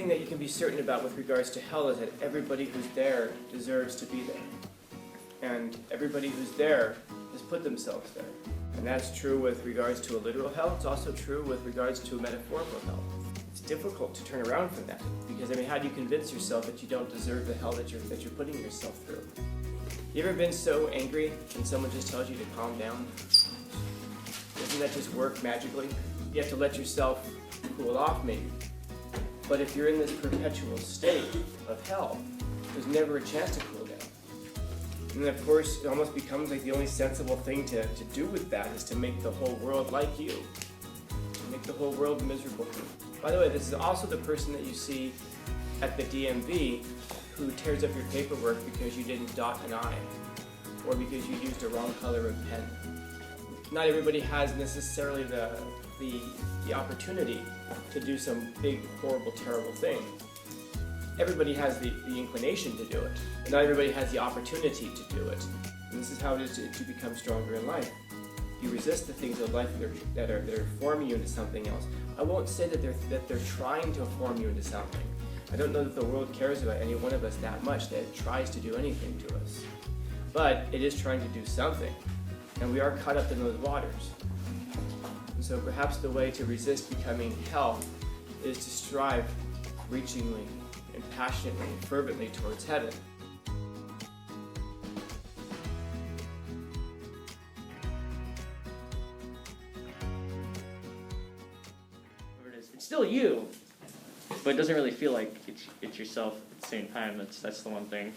thing that you can be certain about with regards to hell is that everybody who's there deserves to be there. And everybody who's there has put themselves there. And that's true with regards to a literal hell. It's also true with regards to a metaphorical hell. It's difficult to turn around from that because, I mean, how do you convince yourself that you don't deserve the hell that you're putting yourself through? You ever been so angry and someone just tells you to calm down? Doesn't that just work magically? You have to let yourself cool off maybe. But if you're in this perpetual state of hell, there's never a chance to cool down. And of course, it almost becomes like the only sensible thing to do with that is to make the whole world like you. To make the whole world miserable. By the way, this is also the person that you see at the DMV who tears up your paperwork because you didn't dot an I, or because you used a wrong color of pen. Not everybody has necessarily the opportunity to do some big, horrible, terrible thing. Everybody has the inclination to do it, but not everybody has the opportunity to do it. And this is how it is to become stronger in life. You resist the things of life that are forming you into something else. I won't say that they're trying to form you into something. I don't know that the world cares about any one of us that much that it tries to do anything to us. But it is trying to do something, and we are caught up in those waters. And so perhaps the way to resist becoming hell is to strive reachingly and passionately and fervently towards heaven. It's still you, but it doesn't really feel like it's yourself at the same time. That's the one thing.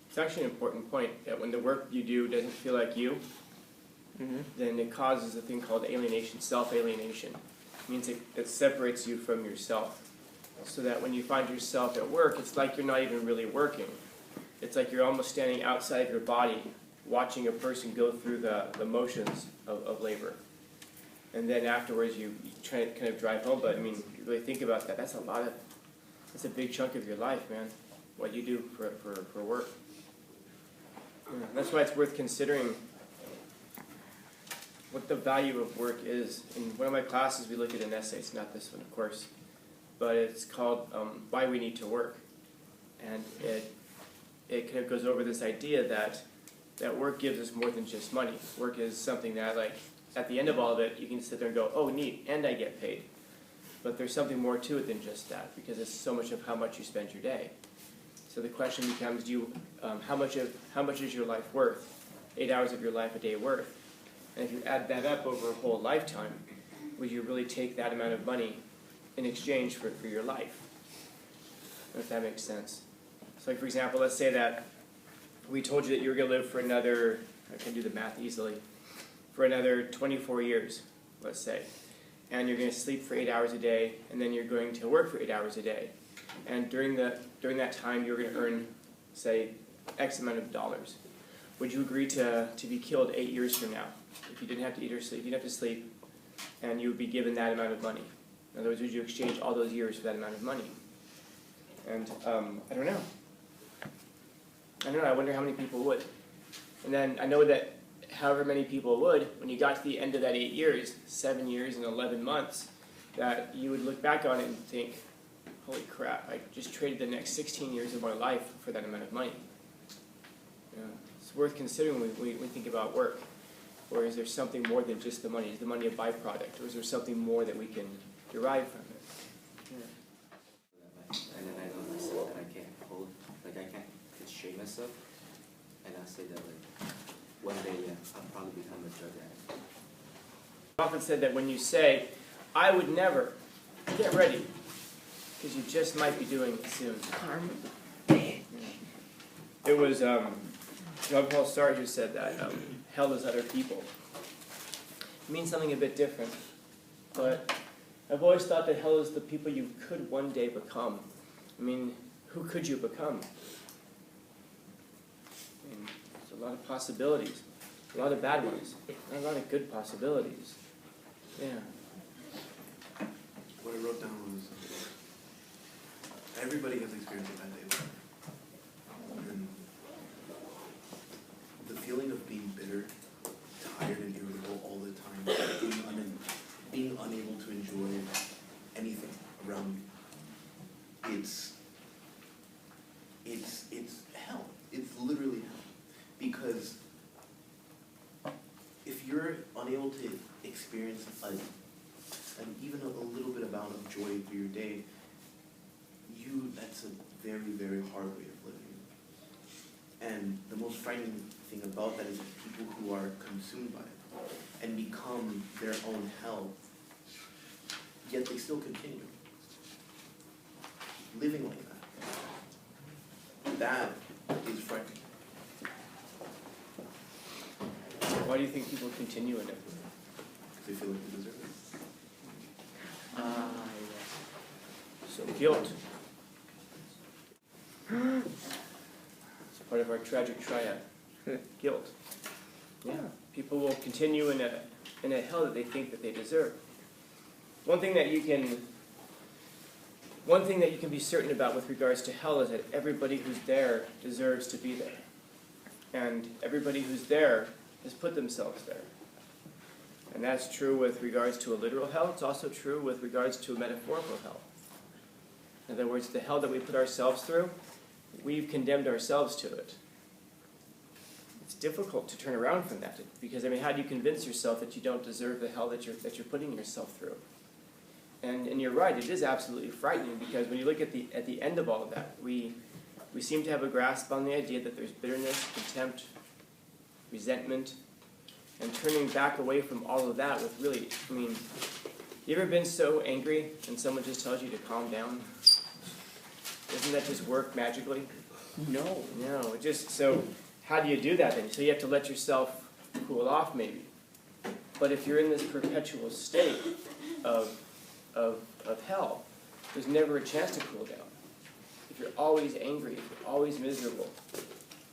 It's actually an important point that when the work you do doesn't feel like you, then it causes a thing called alienation, self-alienation. It means it separates you from yourself. So that when you find yourself at work, it's like you're not even really working. It's like you're almost standing outside of your body, watching a person go through the motions of labor. And then afterwards you try to kind of drive home, but I mean, you really think about that. That's a big chunk of your life, man, what you do for work. Yeah, that's why it's worth considering what the value of work is. In one of my classes, we look at an essay. It's not this one, of course, but it's called Why We Need to Work. And it kind of goes over this idea that work gives us more than just money. Work is something that, like, at the end of all of it, you can sit there and go, oh, neat, and I get paid. But there's something more to it than just that, because it's so much of how much you spend your day. So the question becomes, how much is your life worth? 8 hours of your life a day worth? And if you add that up over a whole lifetime, would you really take that amount of money in exchange for your life? If that makes sense. So like, for example, let's say that we told you that you were going to live for another, I can do the math easily, for another 24 years, let's say. And you're going to sleep for 8 hours a day, and then you're going to work for 8 hours a day. And during that time, you're going to earn, say, X amount of dollars. Would you agree to be killed 8 years from now? If you didn't have to eat or sleep, you'd have to sleep, and you would be given that amount of money. In other words, would you exchange all those years for that amount of money? And I don't know. I wonder how many people would. And then I know that however many people would, when you got to the end of that 8 years, 7 years and 11 months, that you would look back on it and think, holy crap, I just traded the next 16 years of my life for that amount of money. Yeah. It's worth considering when we think about work. Or is there something more than just the money? Is the money a byproduct? Or is there something more that we can derive from it? Yeah. And then I know myself that I can't hold, like I can't constrain myself. And I say that like, one day, yeah, I'll probably become a drug addict. I've often said that when you say, I would never, get ready, because you just might be doing it soon. It was Jean-Paul Sartre who said that hell is other people. It means something a bit different, but I've always thought that hell is the people you could one day become. I mean, who could you become? I mean, there's a lot of possibilities, a lot of bad ones, and a lot of good possibilities. Yeah. What I wrote down was, everybody has experienced a bad day. And the feeling of being bitter, tired and irritable all the time, being unable to enjoy anything around you, it's hell. It's literally hell. Because if you're unable to experience even a little bit amount of joy through your day, that's a very, very hard way of living. And the most frightening thing about that is that people who are consumed by it and become their own hell, yet they still continue living like that. That is frightening. Why do you think people continue in it? Because they feel like they deserve it. So guilt. It's part of our tragic triad. Guilt. Yeah. People will continue in a hell that they think that they deserve. One thing that you can be certain about with regards to hell is that everybody who's there deserves to be there. And everybody who's there has put themselves there. And that's true with regards to a literal hell. It's also true with regards to a metaphorical hell. In other words, the hell that we put ourselves through, we've condemned ourselves to it. It's difficult to turn around from that, because how do you convince yourself that you don't deserve the hell that you're putting yourself through? And you're right, it is absolutely frightening, because when you look at the end of all of that, we seem to have a grasp on the idea that there's bitterness, contempt, resentment, and turning back away from all of that with really, you ever been so angry and someone just tells you to calm down? Doesn't that just work magically? No. No, so how do you do that then? So you have to let yourself cool off maybe. But if you're in this perpetual state of hell, there's never a chance to cool down. If you're always angry, if you're always miserable.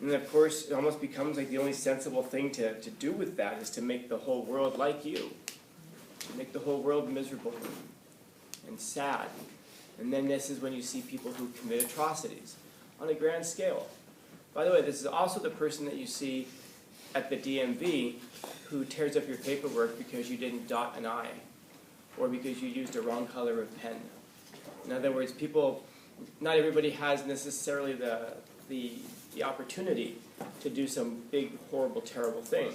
And of course, it almost becomes like the only sensible thing to do with that is to make the whole world like you. To make the whole world miserable and sad. And then this is when you see people who commit atrocities on a grand scale. By the way, this is also the person that you see at the DMV who tears up your paperwork because you didn't dot an I, or because you used a wrong color of pen. In other words, not everybody has necessarily the opportunity to do some big, horrible, terrible thing.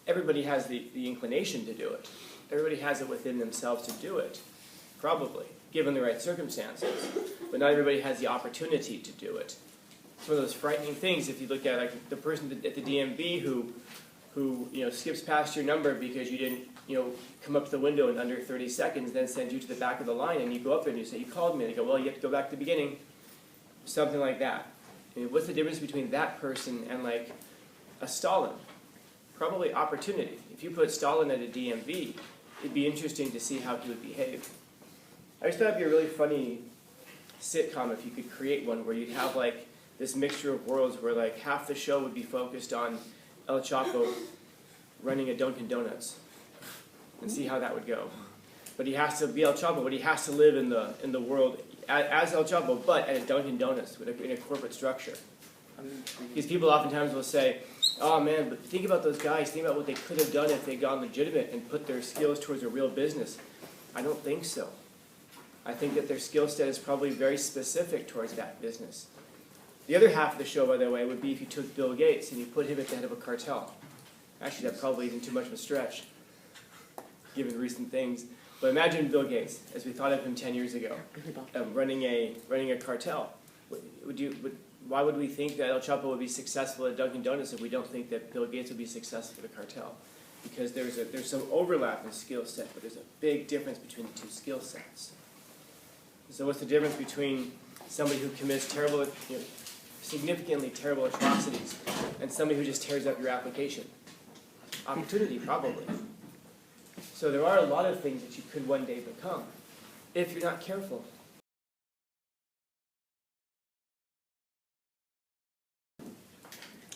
Everybody has the inclination to do it. Everybody has it within themselves to do it, probably, given the right circumstances. But not everybody has the opportunity to do it. It's one of those frightening things if you look at the person at the DMV who skips past your number because you didn't come up to the window in under 30 seconds, then sends you to the back of the line, and you go up there and you say, "You called me." And they go, "Well, you have to go back to the beginning." Something like that. What's the difference between that person and a Stalin? Probably opportunity. If you put Stalin at a DMV, it'd be interesting to see how he would behave. I just thought it'd be a really funny sitcom if you could create one where you'd have this mixture of worlds where half the show would be focused on El Chapo running a Dunkin' Donuts, and see how that would go. But he has to be El Chapo, but he has to live in the world as El Chapo, but at a Dunkin' Donuts in a corporate structure. Because people oftentimes will say, "Oh man, but think about those guys. Think about what they could have done if they'd gone legitimate and put their skills towards a real business." I don't think so. I think that their skill set is probably very specific towards that business. The other half of the show, by the way, would be if you took Bill Gates and you put him at the head of a cartel. Actually, that probably isn't too much of a stretch, given recent things. But imagine Bill Gates, as we thought of him 10 years ago, running a cartel. Why would we think that El Chapo would be successful at Dunkin' Donuts if we don't think that Bill Gates would be successful at a cartel? Because there's some overlap in skill set, but there's a big difference between the two skill sets. So what's the difference between somebody who commits significantly terrible atrocities and somebody who just tears up your application? Opportunity, probably. So there are a lot of things that you could one day become, if you're not careful.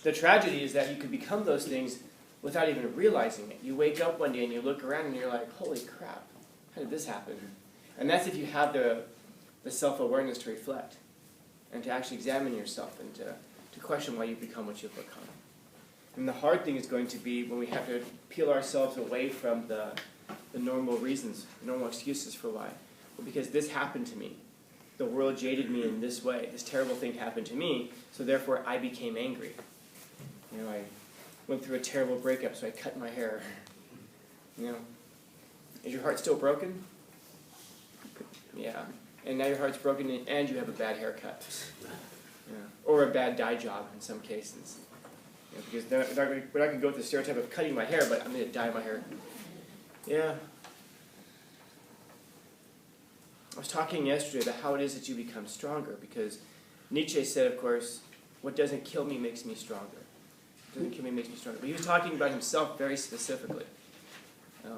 The tragedy is that you could become those things without even realizing it. You wake up one day and you look around and you're like, "Holy crap, how did this happen?" And that's if you have the self-awareness to reflect and to actually examine yourself and to question why you become what you've become. And the hard thing is going to be when we have to peel ourselves away from the normal reasons, the normal excuses for why. Well, because this happened to me. the world jaded me in this way. This terrible thing happened to me, so therefore I became angry. You know, I went through a terrible breakup, so I cut my hair. You know, is your heart still broken? Yeah. And now your heart's broken and you have a bad haircut. Yeah. Or a bad dye job in some cases. You know, because we're not going to go with the stereotype of cutting my hair, but I'm going to dye my hair. Yeah. I was talking yesterday about how it is that you become stronger, because Nietzsche said, of course, what doesn't kill me makes me stronger. What doesn't kill me makes me stronger. But he was talking about himself very specifically. Yeah.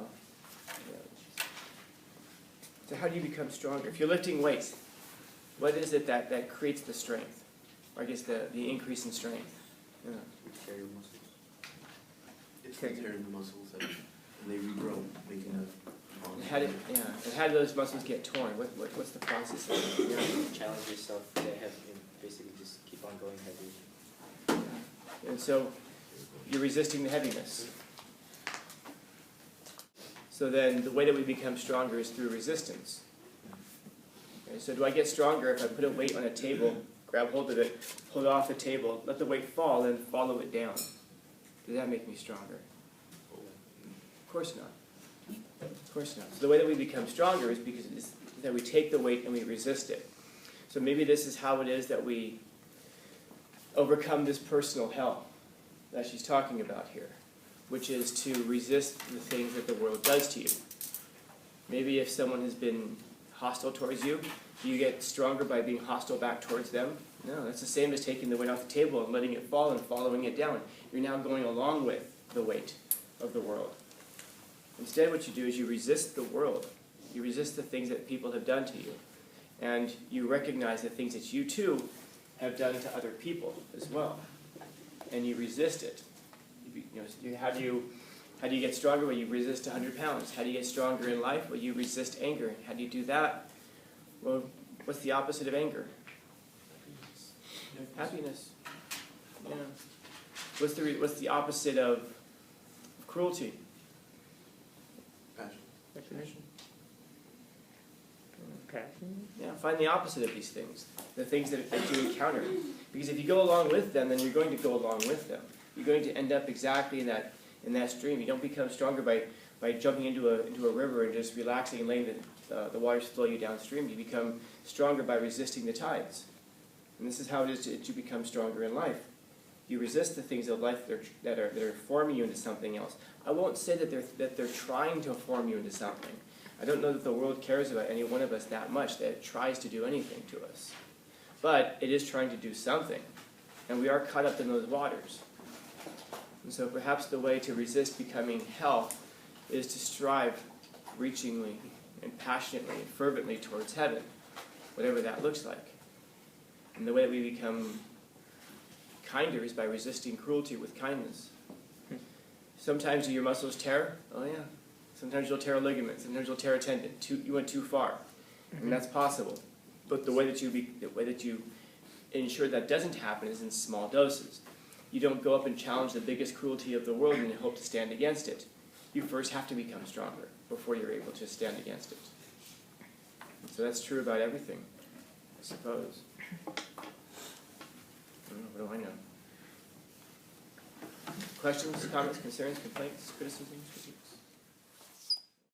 So how do you become stronger? If you're lifting weights, what is it that creates the strength? Or I guess the increase in strength? Yeah. Tear your muscles. It's the tearing the muscles and they regrow, making a bond. And how do those muscles get torn? What's the process of it? Yeah. Challenge yourself. They have basically just keep on going heavy. And so you're resisting the heaviness. So then the way that we become stronger is through resistance. Okay, so do I get stronger if I put a weight on a table, grab hold of it, pull it off the table, let the weight fall, and follow it down? Does that make me stronger? Of course not. Of course not. So the way that we become stronger is because that we take the weight and we resist it. So maybe this is how it is that we overcome this personal hell that she's talking about here, which is to resist the things that the world does to you. Maybe if someone has been hostile towards you, do you get stronger by being hostile back towards them? No, that's the same as taking the weight off the table and letting it fall and following it down. You're now going along with the weight of the world. Instead, what you do is you resist the world. You resist the things that people have done to you. And you recognize the things that you too have done to other people as well. And you resist it. How do you get stronger? Well, you resist 100 pounds. How do you get stronger in life? Well, you resist anger. How do you do that? Well, what's the opposite of anger? Happiness. Yeah. What's the opposite of cruelty? Passion. Recognition. Passion? Yeah, find the opposite of these things, the things that you encounter. Because if you go along with them, then you're going to go along with them. You're going to end up exactly in that stream. You don't become stronger by jumping into a river and just relaxing and letting the waters flow you downstream. You become stronger by resisting the tides. And this is how it is that you become stronger in life. You resist the things of life that are forming you into something else. I won't say that they're trying to form you into something. I don't know that the world cares about any one of us that much that it tries to do anything to us. But it is trying to do something. And we are caught up in those waters. And so perhaps the way to resist becoming hell is to strive reachingly and passionately and fervently towards heaven, whatever that looks like. And the way that we become kinder is by resisting cruelty with kindness. Sometimes do your muscles tear? Oh yeah. Sometimes you'll tear a ligament. Sometimes you'll tear a tendon. You went too far, and that's possible. But the way that you ensure that doesn't happen is in small doses. You don't go up and challenge the biggest cruelty of the world and hope to stand against it. You first have to become stronger before you're able to stand against it. And so that's true about everything, I suppose. What do I know? Questions, comments, concerns, complaints, criticisms?